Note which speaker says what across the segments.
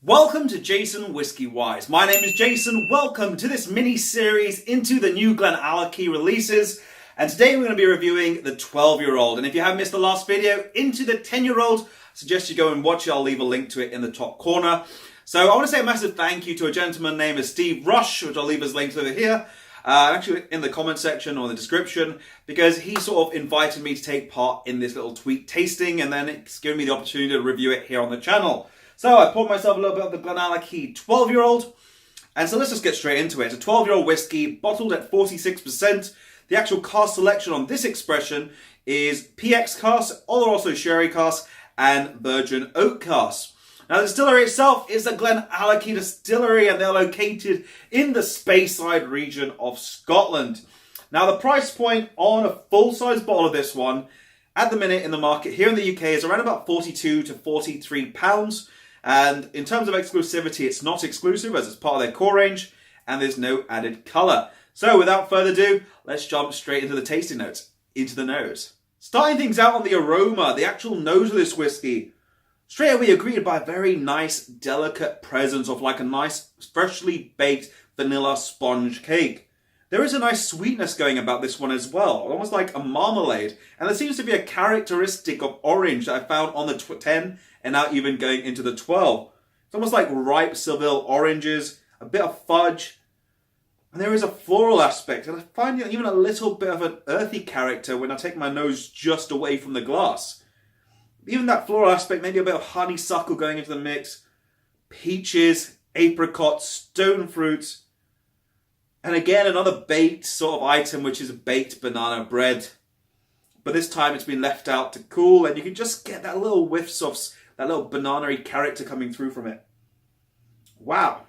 Speaker 1: Welcome to JasonWhiskyWise. My name is Jason. Welcome to this mini-series into the new GlenAllachie releases. And today we're going to be reviewing the 12-year-old. And if you haven't missed the last video, into the 10-year-old, I suggest you go and watch it. I'll leave a link to it in the top corner. So I want to say a massive thank you to a gentleman named Steve Rush, which I'll leave his links over here. Actually in the comment section or the description, because he sort of invited me to take part in this little tweet tasting, and then it's given me the opportunity to review it here on the channel. So I poured myself a little bit of the GlenAllachie 12-year-old, and so let's just get straight into it. It's a 12-year-old whiskey, bottled at 46%. The actual cask selection on this expression is PX cask, or also sherry cask, and virgin oak cask. Now the distillery itself is the GlenAllachie distillery, and they're located in the Speyside region of Scotland. Now the price point on a full-size bottle of this one, at the minute in the market here in the UK, is around about £42 to £43. And in terms of exclusivity, it's not exclusive as it's part of their core range, and there's no added colour. So without further ado, let's jump straight into the tasting notes, into the nose. Starting things out on the aroma, the actual nose of this whiskey, straight away you're greeted by a very nice, delicate presence of like a nice, freshly baked vanilla sponge cake. There is a nice sweetness going about this one as well, almost like a marmalade. And there seems to be a characteristic of orange that I found on the 10 and now even going into the 12. It's almost like ripe Seville oranges, a bit of fudge, and there is a floral aspect. And I find even a little bit of an earthy character when I take my nose just away from the glass. Even that floral aspect, maybe a bit of honeysuckle going into the mix, peaches, apricots, stone fruits, and again another baked sort of item, which is baked banana bread. But this time it's been left out to cool, and you can just get that little whiffs of that little banana-y character coming through from it. Wow.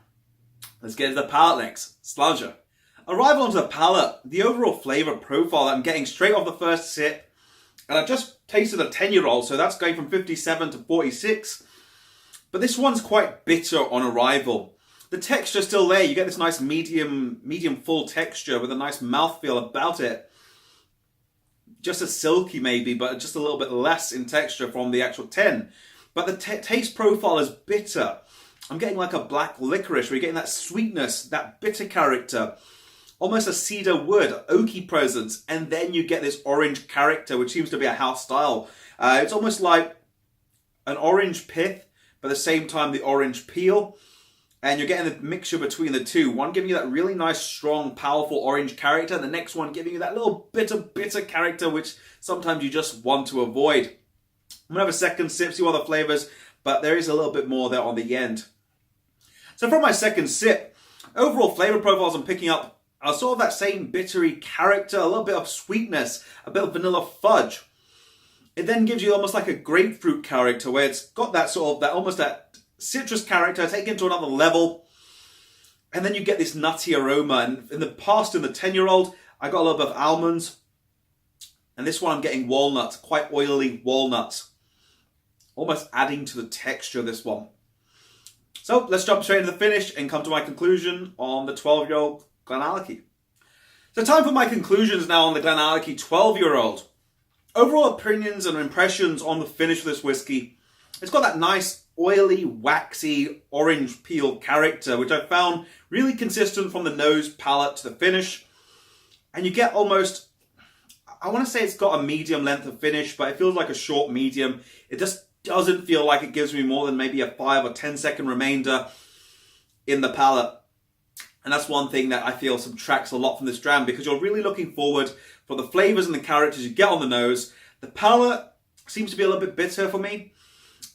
Speaker 1: Let's get into the palate next. Sláinte. Arrival onto the palate, the overall flavour profile that I'm getting straight off the first sip, and I've just tasted a 10-year-old, so that's going from 57 to 46. But this one's quite bitter on arrival. The texture's still there. You get this nice medium full texture with a nice mouthfeel about it. Just as silky maybe, but just a little bit less in texture from the actual 10. But the taste profile is bitter. I'm getting like a black licorice, where you're getting that sweetness, that bitter character. Almost a cedar wood, oaky presence, and then you get this orange character, which seems to be a house style. It's almost like an orange pith, but at the same time the orange peel. And you're getting the mixture between the two. One giving you that really nice, strong, powerful orange character, and the next one giving you that little bitter character, which sometimes you just want to avoid. I'm going to have a second sip, see all the flavours, but there is a little bit more there on the end. So from my second sip, overall flavour profiles I'm picking up are sort of that same bittery character, a little bit of sweetness, a bit of vanilla fudge. It then gives you almost like a grapefruit character, where it's got that sort of, that almost that citrus character taken to another level. And then you get this nutty aroma. And in the past, in the 10-year-old, I got a little bit of almonds. And this one I'm getting walnuts, quite oily walnuts. Almost adding to the texture of this one. So let's jump straight into the finish and come to my conclusion on the 12-year-old GlenAllachie. So time for my conclusions now on the GlenAllachie 12-year-old. Overall opinions and impressions on the finish of this whiskey. It's got that nice, oily, waxy, orange peel character, which I found really consistent from the nose, palate to the finish. And you get almost, I want to say it's got a medium length of finish, but it feels like a short medium. It just doesn't feel like it gives me more than maybe a 5 or 10 second remainder in the palate. And that's one thing that I feel subtracts a lot from this dram, because you're really looking forward for the flavours and the characters you get on the nose. The palate seems to be a little bit bitter for me.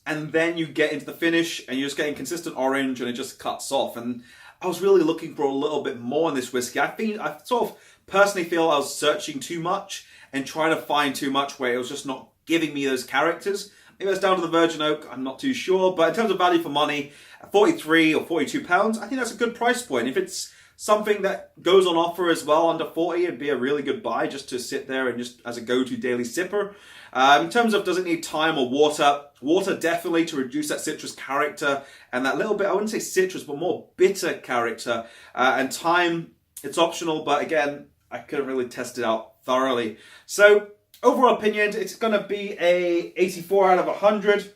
Speaker 1: And then you get into the finish and you're just getting consistent orange, and it just cuts off. And I was really looking for a little bit more in this whiskey. I sort of personally feel I was searching too much and trying to find too much, where it was just not giving me those characters. Maybe it's down to the virgin oak, I'm not too sure. But in terms of value for money, at 43 or 42 pounds, I think that's a good price point. If it's something that goes on offer as well under 40, it'd be a really good buy just to sit there and just as a go-to daily sipper. In terms of does it need time or water, water definitely to reduce that citrus character and that little bit, I wouldn't say citrus, but more bitter character. And time, it's optional, but again, I couldn't really test it out thoroughly. So overall opinion, it's going to be a 84 out of 100.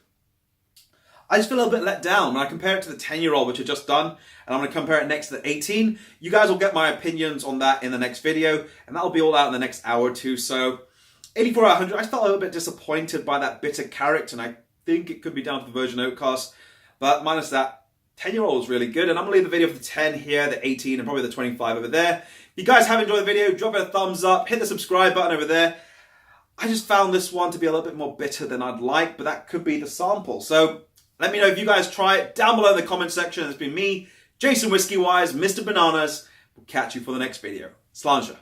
Speaker 1: I just feel a little bit let down when I compare it to the 10-year-old, which I just done, and I'm going to compare it next to the 18. You guys will get my opinions on that in the next video, and that'll be all out in the next hour or two. So 84 out of 100, I felt a little bit disappointed by that bitter character, and I think it could be down to the virgin oak cask, but minus that, 10-year-old is really good, and I'm going to leave the video for the 10 here, the 18, and probably the 25 over there. If you guys have enjoyed the video, drop it a thumbs up, hit the subscribe button over there. I just found this one to be a little bit more bitter than I'd like, but that could be the sample. So let me know if you guys try it down below in the comment section. It's been me, JasonWhiskyWise, Mr. Bananas. We'll catch you for the next video. Sláinte.